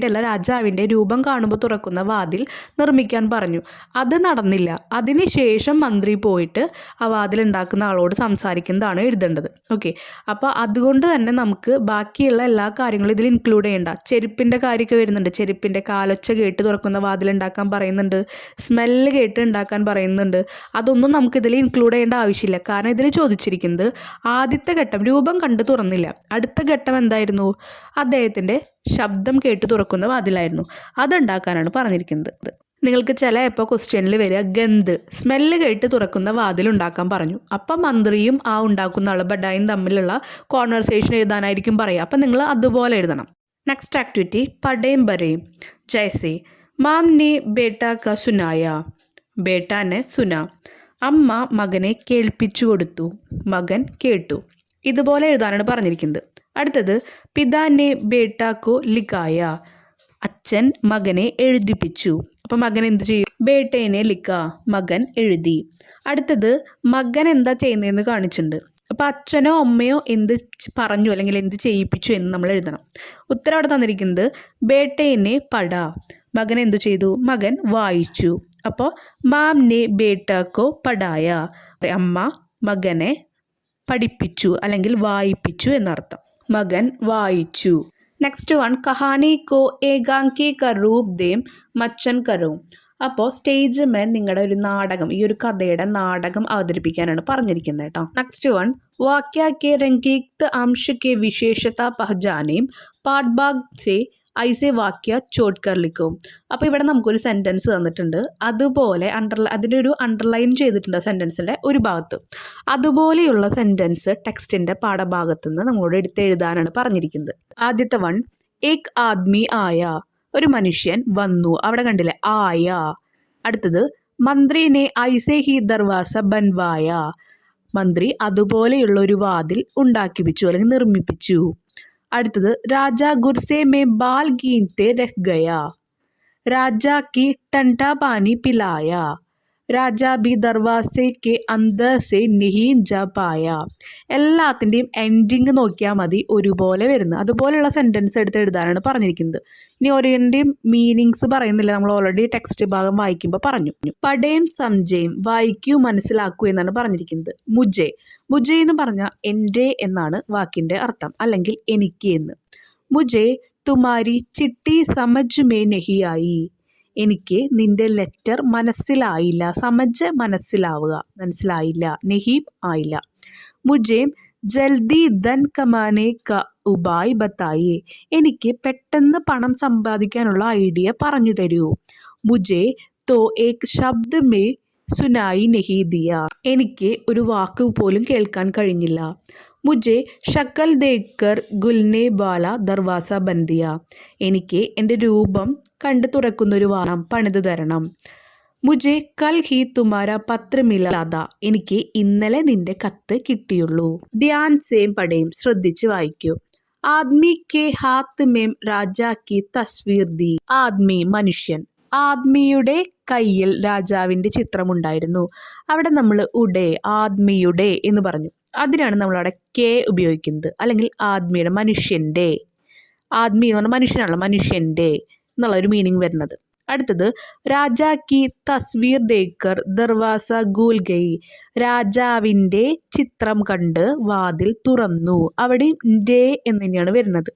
അല്ല രാജാവിൻ്റെ രൂപം കാണുമ്പോൾ തുറക്കുന്ന വാതിൽ നിർമ്മിക്കാൻ പറഞ്ഞു. അത് നടന്നില്ല. അതിനുശേഷം മന്ത്രി പോയിട്ട് ആ വാതിൽ ഉണ്ടാക്കുന്ന ആളോട് സംസാരിക്കുന്നതാണ് എഴുതേണ്ടത്. ഓക്കെ, അപ്പോൾ അതുകൊണ്ട് തന്നെ നമുക്ക് ബാക്കിയുള്ള എല്ലാ കാര്യങ്ങളും ഇതിൽ ഇൻക്ലൂഡ് ചെയ്യേണ്ട. ചെരുപ്പിൻ്റെ കാര്യമൊക്കെ വരുന്നുണ്ട്. ചെരുപ്പിൻ്റെ കാലൊച്ച കേട്ട് തുറക്കുന്ന വാതിൽ ഉണ്ടാക്കാൻ പറയുന്നുണ്ട്, സ്മെല്ല് കേട്ട് ഉണ്ടാക്കാൻ പറയുന്നുണ്ട്. അതൊന്നും നമുക്കിതിൽ ഇൻക്ലൂഡ് ചെയ്യേണ്ട ആവശ്യമില്ല. കാരണം ഇതിൽ ചോദിച്ചിരിക്കുന്നത് ആദ്യത്തെ ഘട്ടം രൂപം കണ്ട് തുറന്നില്ല. അടുത്ത ഘട്ടം എന്തായിരുന്നു? അദ്ദേഹത്തിൻ്റെ ശബ്ദം കേട്ട് തുറക്കുന്ന വാതിലായിരുന്നു. അതുണ്ടാക്കാനാണ് പറഞ്ഞിരിക്കുന്നത്. നിങ്ങൾക്ക് ചിലപ്പോൾ ക്വസ്റ്റ്യനിൽ വരിക ഗന്ധ്, സ്മെല്ല് കേട്ട് തുറക്കുന്ന വാതിൽ ഉണ്ടാക്കാൻ പറഞ്ഞു. അപ്പം മന്ത്രിയും ആ ഉണ്ടാക്കുന്ന ആൾ ബഡായും തമ്മിലുള്ള കോൺവെർസേഷൻ എഴുതാനായിരിക്കും പറയുക. അപ്പം നിങ്ങൾ അതുപോലെ എഴുതണം. Next activity, പടേം ബരേം. ജൈസെ മാം നെ ബേട്ടാ ക സുനായ, ബേട്ടാനെ സുന. അമ്മ മകനെ കേൾപ്പിച്ചു കൊടുത്തു, മകൻ കേട്ടു. ഇതുപോലെ എഴുതാനാണ് പറഞ്ഞിരിക്കുന്നത്. അടുത്തത്, പിതാനെ ബേട്ടാക്കോ ലിഖായ, അച്ഛൻ മകനെ എഴുതിപ്പിച്ചു. അപ്പം മകൻ എന്ത് ചെയ്യും? ബേട്ടേനെ ലിഖ, മകൻ എഴുതി. അടുത്തത്, മകൻ എന്താ ചെയ്യുന്നതെന്ന് കാണിച്ചിട്ടുണ്ട്. അപ്പോൾ അച്ഛനോ അമ്മയോ എന്ത് പറഞ്ഞു അല്ലെങ്കിൽ എന്ത് ചെയ്യിപ്പിച്ചു എന്ന് നമ്മൾ എഴുതണം. ഉത്തരം അവിടെ തന്നിരിക്കുന്നത് ബേട്ടേനെ പട, മകൻ എന്തു ചെയ്തു? മകൻ വായിച്ചു. അപ്പോൾ മാം നെ ബേട്ടാക്കോ പടായ, അമ്മ മകനെ പഠിപ്പിച്ചു അല്ലെങ്കിൽ വായിപ്പിച്ചു എന്നർത്ഥം. മകൻ വായിച്ചു. നെക്സ്റ്റ് വൺ, കഹാനി കോ ഏകാങ്കി ക രൂപ് ദേം മച്ചൻ കരോ. അപ്പോൾ സ്റ്റേജ് മേൽ നിങ്ങളുടെ ഒരു നാടകം, ഈ ഒരു കഥയുടെ നാടകം അവതരിപ്പിക്കാനാണ് പറഞ്ഞിരിക്കുന്നത് കേട്ടോ. നെക്സ്റ്റ് വൺ, വാക്യ കെ രംഗീക്ത് അംശ കെ വിശേഷത പഹചാനേം പാഠ് ഭാഗ് സെ ഐസെ വാക്യ ചോട്ട് കർ ലിഖോ. അപ്പോൾ ഇവിടെ നമുക്കൊരു സെൻറ്റൻസ് തന്നിട്ടുണ്ട്. അതുപോലെ അതിൻ്റെ ഒരു അണ്ടർലൈൻ ചെയ്തിട്ടുണ്ട് സെൻറ്റൻസിൻ്റെ ഒരു ഭാഗത്ത്. അതുപോലെയുള്ള സെൻറ്റൻസ് ടെക്സ്റ്റിൻ്റെ പാഠഭാഗത്തു നിന്ന് നമ്മളോട് എടുത്തെഴുതാനാണ് പറഞ്ഞിരിക്കുന്നത്. ആദ്യത്തെ വൺ, ഏക് ആദ്മി ആയ, ഒരു മനുഷ്യൻ വന്നു. അവിടെ കണ്ടില്ലേ ആയ. അടുത്തത്, മന്ത്രിനെ ഐസെ ഹി ദർവാസ ബൻവായ, മന്ത്രി അതുപോലെയുള്ള ഒരു വാതിൽ ഉണ്ടാക്കിപ്പിച്ചു അല്ലെങ്കിൽ നിർമ്മിപ്പിച്ചു. അടുത്തത്, രാജാ ഗുർസെ മേ ബാൽ ഗീൻത്തെ രഹ് ഗയ, രാജാ की ठंडा पानी पिलाया, രാജാ ബി ദർവാസെ കെ അന്തർ സെ नहीं जा पाया. എല്ലാത്തിൻ്റെയും എൻഡിങ് നോക്കിയാൽ മതി ഒരുപോലെ വരുന്നത്. അതുപോലെയുള്ള സെൻറ്റൻസ് എടുത്ത് എഴുതാനാണ് പറഞ്ഞിരിക്കുന്നത്. ഇനി ഓരോന്നിൻ്റെയും മീനിങ്സ് പറയുന്നില്ല, നമ്മൾ ഓൾറെഡി ടെക്സ്റ്റ് ഭാഗം വായിക്കുമ്പോൾ പറഞ്ഞു. പടേം സംജയും, വായിക്കൂ മനസ്സിലാക്കൂ എന്നാണ് പറഞ്ഞിരിക്കുന്നത്. മുജെ, മുജെ എന്ന് പറഞ്ഞാൽ എൻ്റെ എന്നാണ് വാക്കിൻ്റെ അർത്ഥം, അല്ലെങ്കിൽ എനിക്ക് എന്ന്. മുജെ തുമാരി ചിട്ടി സമജ് മേ നഹി ആയി, എനിക്ക് നിന്റെ ലെറ്റർ മനസ്സിലായില്ല. സമജ് മനസ്സിലാവുക, മനസ്സിലായില്ല. നഹീം ആയില്ല. മുജെ ജൽദി ധൻ കമാനെ ക ഉപായ് ബത്തായേ, എനിക്ക് പെട്ടെന്ന് പണം സമ്പാദിക്കാനുള്ള ഐഡിയ പറഞ്ഞു തരൂ. മുജെ തോ ഏക് ശബ്ദ് മേ സുനായി നഹി ദിയ, എനിക്ക് ഒരു വാക്ക് പോലും കേൾക്കാൻ കഴിഞ്ഞില്ല. മുജെ ഷക്കൽ ദേക്കർ ഗുൽനെ ബാല ദർവാസ ബന്ദിയ, എനിക്ക് എൻ്റെ രൂപം കണ്ടു തുറക്കുന്നൊരു വാഹനം പണിത് തരണം. മുജെ കൽ ഹി തുമാര പത്ര മിലാദ, എനിക്ക് ഇന്നലെ നിന്റെ കത്ത് കിട്ടിയുള്ളൂ. ധ്യാൻ സേം പടേം, ശ്രദ്ധിച്ച് വായിക്കൂ. ആദ്മി കെ ഹാത്ത് മേം രാജാ കി തസ്വീർ ദി, ആദ്മി മനുഷ്യൻ, ആദ്മിയുടെ കയ്യിൽ രാജാവിൻ്റെ ചിത്രമുണ്ടായിരുന്നു. അവിടെ നമ്മൾ ഉഡേ, ആദ്മിയുടെ എന്ന് പറഞ്ഞു. അതിനാണ് നമ്മളവിടെ കെ ഉപയോഗിക്കുന്നത്, അല്ലെങ്കിൽ ആദ്മിയുടെ, മനുഷ്യൻ്റെ. ആദ്മി എന്ന് പറഞ്ഞാൽ മനുഷ്യനാണല്ലോ, മനുഷ്യൻ്റെ. എന്നുള്ളൊരു മീനിങ് വരുന്നത്. അടുത്തത് രാജാ കി തസ്വീർ ദേക്കർ ദർവാസ ഗൂൽ ഗയി. രാജാവിൻ്റെ ചിത്രം കണ്ട് വാതിൽ തുറന്നു. അവിടെ ഡേ എന്ന് തന്നെയാണ് വരുന്നത്.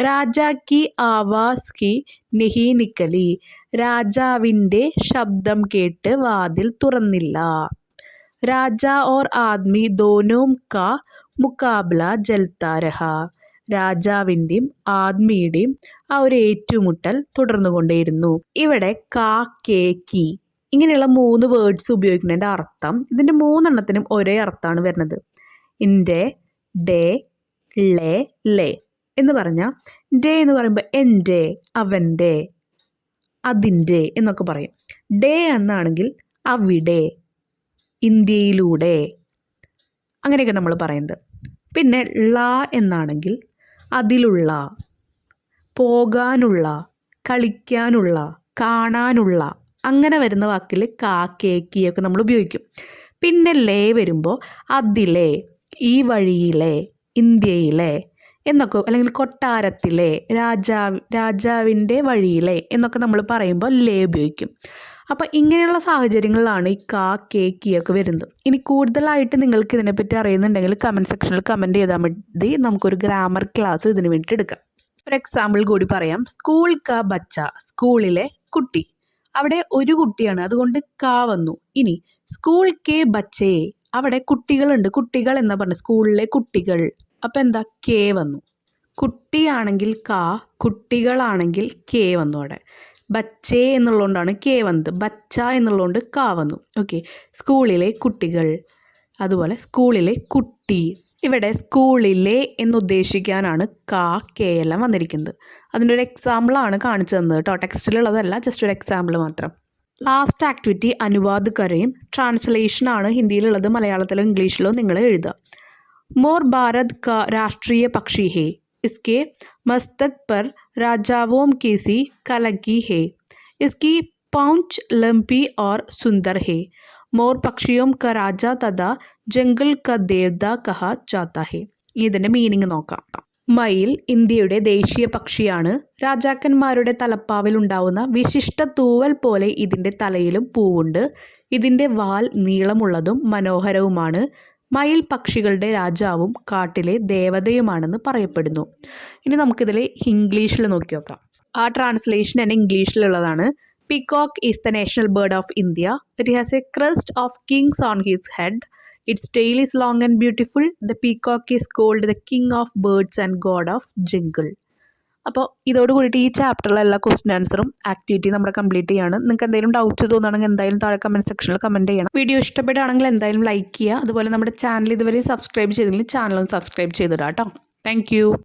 രാജാ കി ആവാസ് കി നെഹി നിക്കലി. രാജാവിൻ്റെ ശബ്ദം കേട്ട് വാതിൽ തുറന്നില്ല. രാജാ ഓർ ആദ്മി ദോനോം കാ മുക്കാബില ജൽത്താ രഹാ. രാജാവിൻ്റെയും ആദ്മിയുടെയും ആ ഒരു ഏറ്റുമുട്ടൽ തുടർന്നുകൊണ്ടേയിരുന്നു. ഇവിടെ കാ കേ കി ഇങ്ങനെയുള്ള 3 വേർഡ്സ് ഉപയോഗിക്കുന്നതിൻ്റെ അർത്ഥം ഇതിൻ്റെ 3 ഒരേ അർത്ഥമാണ് വരുന്നത്. ഇൻ്റെ, ഡേ, ലേ, ലേ എന്ന് പറഞ്ഞാൽ ഡേ എന്ന് പറയുമ്പോൾ എൻ്റെ, അവൻ്റെ, അതിൻ്റെ എന്നൊക്കെ പറയും. ഡേ എന്നാണെങ്കിൽ അവിടെ, ഇന്ത്യയിലൂടെ, അങ്ങനെയൊക്കെ നമ്മൾ പറയുന്നത്. പിന്നെ ലാ എന്നാണെങ്കിൽ അതിലുള്ള, പോകാനുള്ള, കളിക്കാനുള്ള, കാണാനുള്ള, അങ്ങനെ വരുന്ന വാക്കിൽ കാ കേ കിയൊക്കെ നമ്മൾ ഉപയോഗിക്കും. പിന്നെ ലേ വരുമ്പോൾ അതിലെ, ഈ വഴിയിലെ, ഇന്ത്യയിലെ എന്നൊക്കെ, അല്ലെങ്കിൽ കൊട്ടാരത്തിലെ, രാജാവിൻ്റെ വഴിയിലെ എന്നൊക്കെ നമ്മൾ പറയുമ്പോൾ ലേ ഉപയോഗിക്കും. അപ്പോൾ ഇങ്ങനെയുള്ള സാഹചര്യങ്ങളിലാണ് ഈ കാ കേ കിയൊക്കെ വരുന്നത്. ഇനി കൂടുതലായിട്ട് നിങ്ങൾക്ക് ഇതിനെപ്പറ്റി അറിയുന്നുണ്ടെങ്കിൽ കമൻറ്റ് സെക്ഷനിൽ കമൻറ്റ് ചെയ്താൽ മതി. നമുക്കൊരു ഗ്രാമർ ക്ലാസ് ഇതിന് വേണ്ടിയിട്ട് എടുക്കാം. ഒരു എക്സാമ്പിൾ കൂടി പറയാം. സ്കൂൾ കാ ബച്ച, സ്കൂളിലെ കുട്ടി. അവിടെ ഒരു കുട്ടിയാണ്, അതുകൊണ്ട് കാ വന്നു. ഇനി സ്കൂൾ കെ ബച്ചേ, അവിടെ കുട്ടികളുണ്ട്, കുട്ടികൾ എന്നാ പറഞ്ഞത്, സ്കൂളിലെ കുട്ടികൾ. അപ്പം എന്താ, കെ വന്നു. കുട്ടിയാണെങ്കിൽ കാ, കുട്ടികളാണെങ്കിൽ കെ വന്നു. അവിടെ ബച്ചേ എന്നുള്ളതുകൊണ്ടാണ് കെ വന്നത്, ബച്ച എന്നുള്ളതുകൊണ്ട് കാ വന്നു. ഓക്കെ, സ്കൂളിലെ കുട്ടികൾ, അതുപോലെ സ്കൂളിലെ കുട്ടി. ഇവിടെ സ്കൂളിലെ എന്നുദ്ദേശിക്കാനാണ് കാ കെ എല്ലാം വന്നിരിക്കുന്നത്. അതിൻ്റെ ഒരു എക്സാമ്പിളാണ് കാണിച്ചു തന്നത് കേട്ടോ, ടെക്സ്റ്റിലുള്ളതല്ല, ജസ്റ്റ് ഒരു എക്സാമ്പിൾ മാത്രം. ലാസ്റ്റ് ആക്ടിവിറ്റി അനുവാദ് കരയും. ട്രാൻസ്ലേഷനാണ് ഹിന്ദിയിലുള്ളത്, മലയാളത്തിലോ ഇംഗ്ലീഷിലോ നിങ്ങൾ എഴുതുക. മോർ ഭാരത് കാ രാഷ്ട്രീയ പക്ഷി ഹേ, इसके मस्तक पर राजाओं की सी कलगी है, इसकी पौंछ लंबी और सुंदर है. मोर പക്ഷിയോം का राजा तथा जंगल का देवता कहा जाता है. ഇതിൻ്റെ മീനിങ് നോക്കാം. മയിൽ ഇന്ത്യയുടെ ദേശീയ പക്ഷിയാണ്. രാജാക്കന്മാരുടെ തലപ്പാവിൽ ഉണ്ടാവുന്ന വിശിഷ്ട തൂവൽ പോലെ ഇതിൻ്റെ തലയിലും പൂവുണ്ട്. ഇതിൻ്റെ വാൽ നീളമുള്ളതും മനോഹരവുമാണ്. മയിൽ പക്ഷികളുടെ രാജാവും കാട്ടിലെ ദേവതയുമാണെന്ന് പറയപ്പെടുന്നു. ഇനി നമുക്കിതിൽ ഇംഗ്ലീഷിൽ നോക്കി നോക്കാം. ആ ട്രാൻസ്ലേഷൻ തന്നെ ഇംഗ്ലീഷിലുള്ളതാണ്. Peacock is the national bird of India. It has a crest of kings on his head. It's tail is long and beautiful. The peacock is called the king of birds and god of jungle. അപ്പോൾ ഇതോട് കൂടിയിട്ട് ഈ ചാപ്റ്ററിലെ എല്ലാ question ആൻസറും activity നമ്മൾ complete ചെയ്യാണ്. നിങ്ങൾക്ക് എന്തെങ്കിലും ഡൗട്ട്സ് തോന്നുകയാണെങ്കിൽ എന്തായാലും താഴെ കമൻറ്റ് സെക്ഷനിൽ കമൻറ്റ് ചെയ്യണം. വീഡിയോ ഇഷ്ടപ്പെടുകയാണെങ്കിൽ എന്തായാലും ലൈക്ക് ചെയ്യുക. അതുപോലെ നമ്മുടെ ചാനൽ ഇതുവരെ സബ്സ്ക്രൈബ് ചെയ്തില്ലെങ്കിൽ ചാനലും സബ്സ്ക്രൈബ് ചെയ്തിടാം കേട്ടോ. താങ്ക്